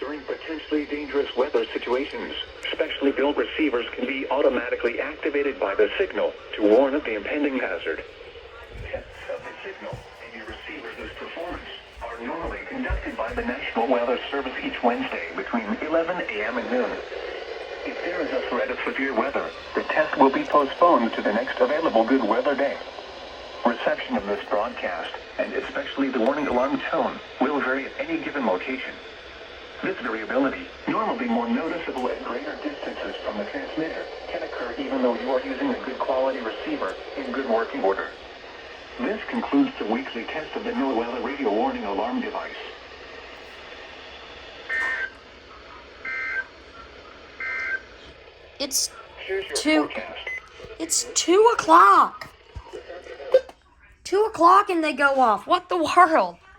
During potentially dangerous weather situations, specially built receivers can be automatically activated by the signal to warn of the impending hazard. Tests of the signal and your receiver's performance are normally conducted by the National Weather Service each Wednesday between 11 a.m. and noon. If there is a threat of severe weather, the test will be postponed to the next available good weather day. Reception of this broadcast, and especially the warning alarm tone, will vary at any given location. This variability, normally more noticeable at greater distances from the transmitter, can occur even though you are using a good quality receiver in good working order. This concludes the weekly test of the NOAA radio warning alarm device. It's Here's your 2 forecast. It's 2 o'clock. 2 o'clock and they go off. What the world?